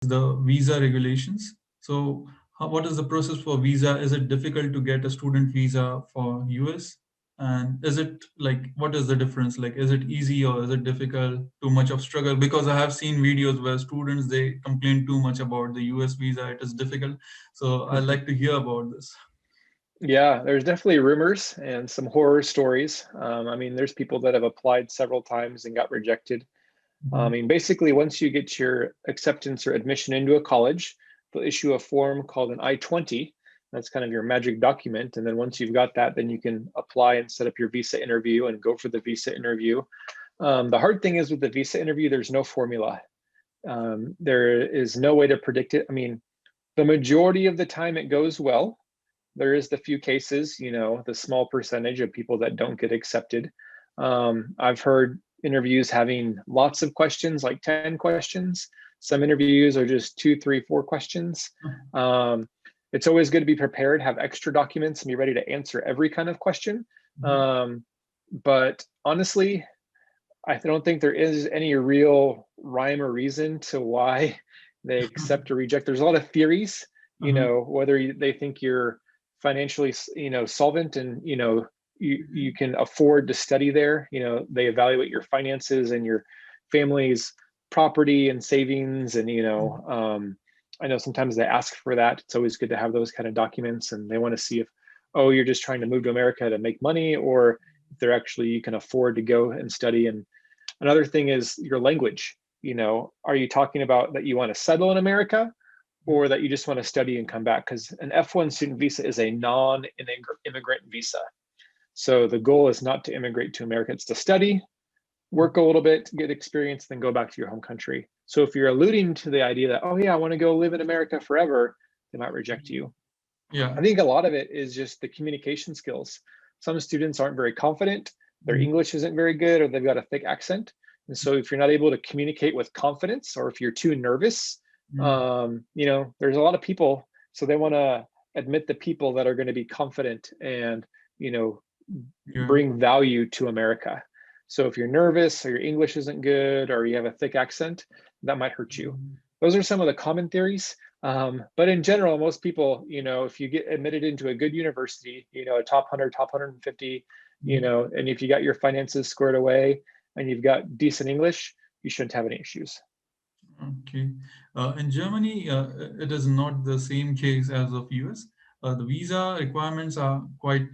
the visa regulations. So what is the process for visa? Is it difficult to get a student visa for US? And is it like, what is the difference? Like, is it easy or is it difficult? Too much of struggle? Because I have seen videos where students, they complain too much about the US visa. It is difficult. So I Mhm. like to hear about this. Yeah, there's definitely rumors and some horror stories. I mean, there's people that have applied several times and got rejected. I Mhm. mean, basically, once you get your acceptance or admission into a college, they'll issue a form called an I-20. That's kind of your magic document. And then once you've got that, then you can apply and set up your visa interview and go for the visa interview. The hard thing is with the visa interview, there's no formula. There is no way to predict it. I mean, the majority of the time it goes well. There is the few cases, the small percentage of people that don't get accepted. I've heard interviews having lots of questions, like 10 questions. Some interviews are just 2, 3, 4 questions. Um, it's always good to be prepared, have extra documents, and be ready to answer every kind of question. Mhm. Um, but honestly, I don't think there is any real rhyme or reason to why they accept or reject. There's a lot of theories, Uh-huh. whether they think you're financially, solvent and, you can afford to study there. They evaluate your finances and your family's property and savings. And, I know sometimes they ask for that. It's always good to have those kind of documents, and they want to see if, oh, you're just trying to move to America to make money, or if they're actually, you can afford to go and study. And another thing is your language. Are you talking about that you want to settle in America, or that you just want to study and come back? Because an F1 student visa is a non-immigrant visa. So the goal is not to immigrate to America, it's to study, work a little bit, get experience, then go back to your home country. So if you're alluding to the idea that, oh yeah, I want to go live in America forever, they might reject you. Yeah. I think a lot of it is just the communication skills. Some students aren't very confident, their Mhm. English isn't very good, or they've got a thick accent. And so if you're not able to communicate with confidence, or if you're too nervous, Mhm. there's a lot of people, so they want to admit the people that are going to be confident and, you know, Yeah. bring value to America. So if you're nervous, or your English isn't good, or you have a thick accent, that might hurt you. Mhm. Those are some of the common theories. But in general, most people, if you get admitted into a good university, a top 100, top 150, Mhm. and if you got your finances squared away and you've got decent English, you shouldn't have any issues. Okay. In Germany, it is not the same case as of US. The visa requirements are quite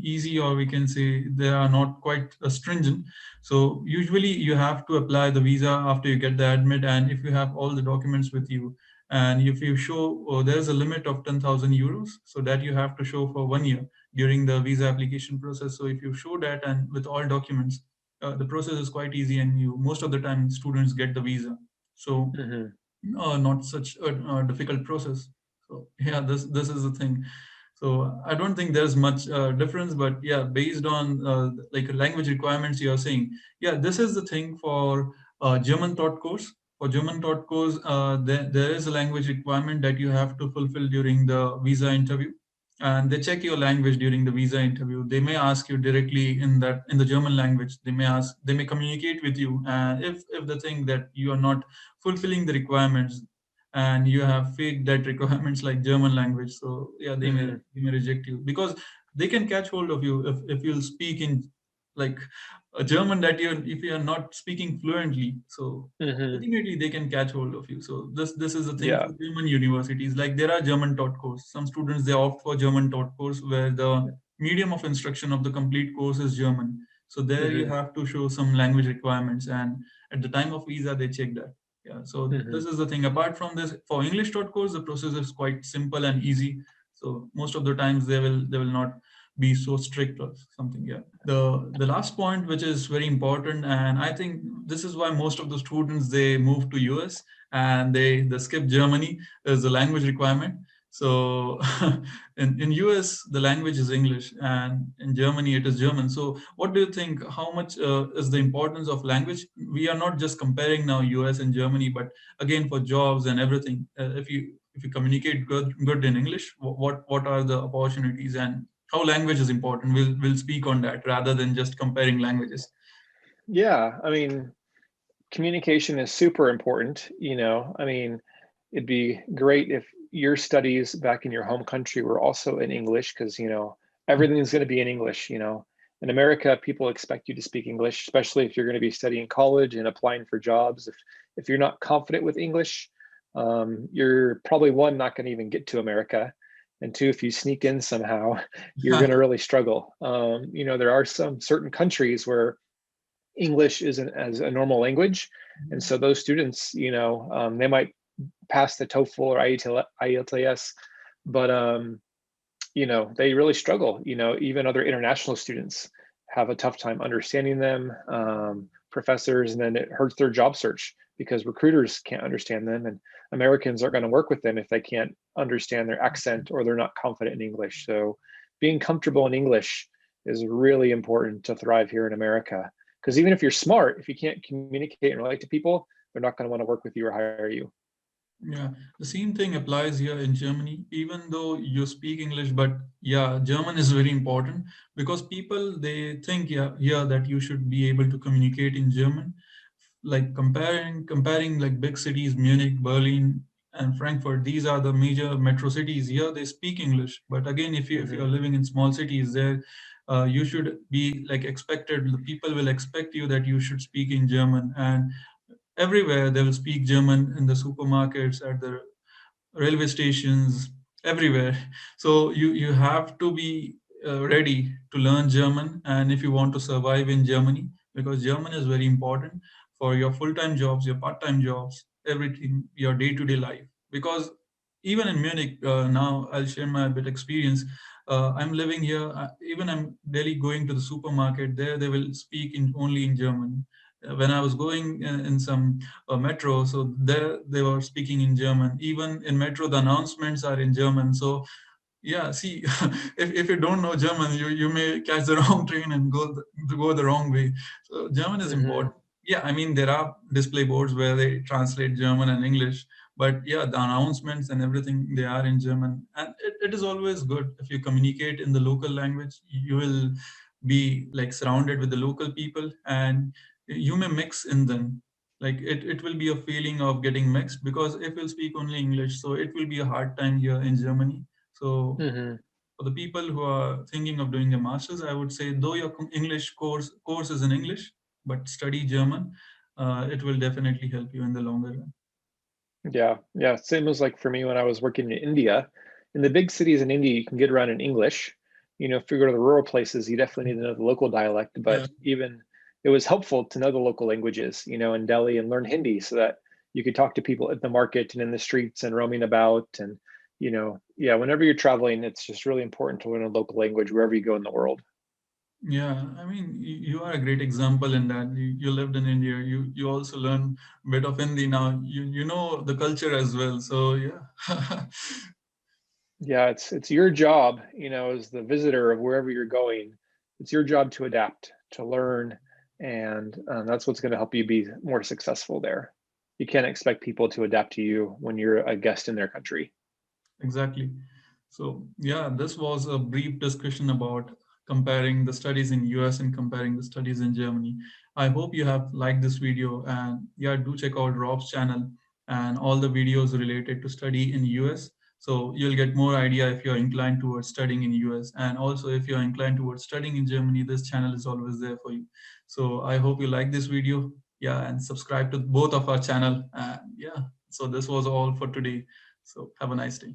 easy, or we can say they are not quite stringent. So usually you have to apply the visa after you get the admit, and if you have all the documents with you, and if you show, there's a limit of 10,000 euros, so that you have to show for 1 year during the visa application process. So if you show that and with all documents, the process is quite easy, and you most of the time students get the visa. So Hmm. not such a difficult process. So yeah, this is the thing. So I don't think there's much difference, but yeah, based on like language requirements, you are saying, yeah, this is the thing for German thought course. For German thought course, there is a language requirement that you have to fulfill during the visa interview, and they check your language during the visa interview. They may ask you directly in the German language. They may communicate with you, and if they think that you are not fulfilling the requirements and you have faked that requirements like German language, so yeah, Hmm. they may reject you, because they can catch hold of you if you'll speak in like a German that you if you are not speaking fluently. So Hmm. ultimately they can catch hold of you. So this is the thing Yeah. for German universities. Like there are German taught course. Some students, they opt for German taught course where the medium of instruction of the complete course is German. So there you Hmm. have to show some language requirements, and at the time of visa they check that. Yeah, so Hmm. this is the thing. Apart from this, for English taught course, the process is quite simple and easy. So most of the times they will not be so strict or something. Yeah. The last point, which is very important, and I think this is why most of the students, they move to US and they skip Germany, is the language requirement. So in US the language is English, and in Germany it is German. So what do you think, how much is the importance of language? We are not just comparing now US and Germany, but again for jobs and everything, if you communicate good in English, what are the opportunities, and how language is important? We'll speak on that rather than just comparing languages. Yeah. I mean, communication is super important. I mean, it'd be great if your studies back in your home country were also in English, because everything's going to be in English. In America, people expect you to speak English, especially if you're going to be studying college and applying for jobs. If you're not confident with English, you're probably, one, not going to even get to America, and two, if you sneak in somehow, you're going to really struggle. There are some certain countries where English isn't as a normal language, and so those students, they might pass the TOEFL or IELTS, but they really struggle. Even other international students have a tough time understanding them, professors, and then it hurts their job search because recruiters can't understand them, and Americans aren't going to work with them if they can't understand their accent or they're not confident in English. So being comfortable in English is really important to thrive here in America, because even if you're smart, if you can't communicate and relate to people, they're not going to want to work with you or hire you. Yeah, the same thing applies here in Germany, even though you speak English, but yeah, German is very important because people, they think, yeah, here that you should be able to communicate in German. Like comparing like big cities, Munich, Berlin, and Frankfurt, these are the major metro cities. Here they speak English. But again, if you're living in small cities, there you should be like expected, the people will expect you that you should speak in German. And everywhere they will speak German, in the supermarkets, at the railway stations, everywhere. So you have to be ready to learn German, and if you want to survive in Germany, because German is very important for your full-time jobs, your part-time jobs, everything, your day-to-day life. Because even in Munich, now I'll share my bit experience. I'm living here. Even I'm daily going to the supermarket. There, they will speak in only in German. When I was going in some metro, so there they were speaking in German. Even in metro, the announcements are in German. So yeah, see, if you don't know German, you may catch the wrong train and go the wrong way. So German is important. Yeah, I mean there are display boards where they translate German and English, but yeah, the announcements and everything, they are in German, and it is always good if you communicate in the local language. You will be like surrounded with the local people, and you may mix in them. Like it will be a feeling of getting mixed, because if you speak only English, so it will be a hard time here in Germany. So for the people who are thinking of doing a master's, I would say, though your English course is in English, but study German. It will definitely help you in the longer run. Yeah. Same as like for me when I was working in India. In the big cities in India, you can get around in English. If you go to the rural places, you definitely need to know the local dialect. Yeah. But even it was helpful to know the local languages, in Delhi, and learn Hindi so that you could talk to people at the market and in the streets and roaming about. And yeah, whenever you're traveling, it's just really important to learn a local language wherever you go in the world. Yeah, I mean, you are a great example in that. You lived in India. You also learn a bit of Hindi now. You know the culture as well. So yeah. Yeah, it's your job, as the visitor of wherever you're going, it's your job to adapt, to learn, and that's what's going to help you be more successful there. You can't expect people to adapt to you when you're a guest in their country. Exactly. So yeah, this was a brief discussion about comparing the studies in US and comparing the studies in Germany. I hope you have liked this video, and yeah, do check out Rob's channel and all the videos related to study in US. So you'll get more idea if you're inclined towards studying in US, and also if you're inclined towards studying in Germany, this channel is always there for you. So I hope you like this video. Yeah, and subscribe to both of our channel. And yeah, so this was all for today. So have a nice day.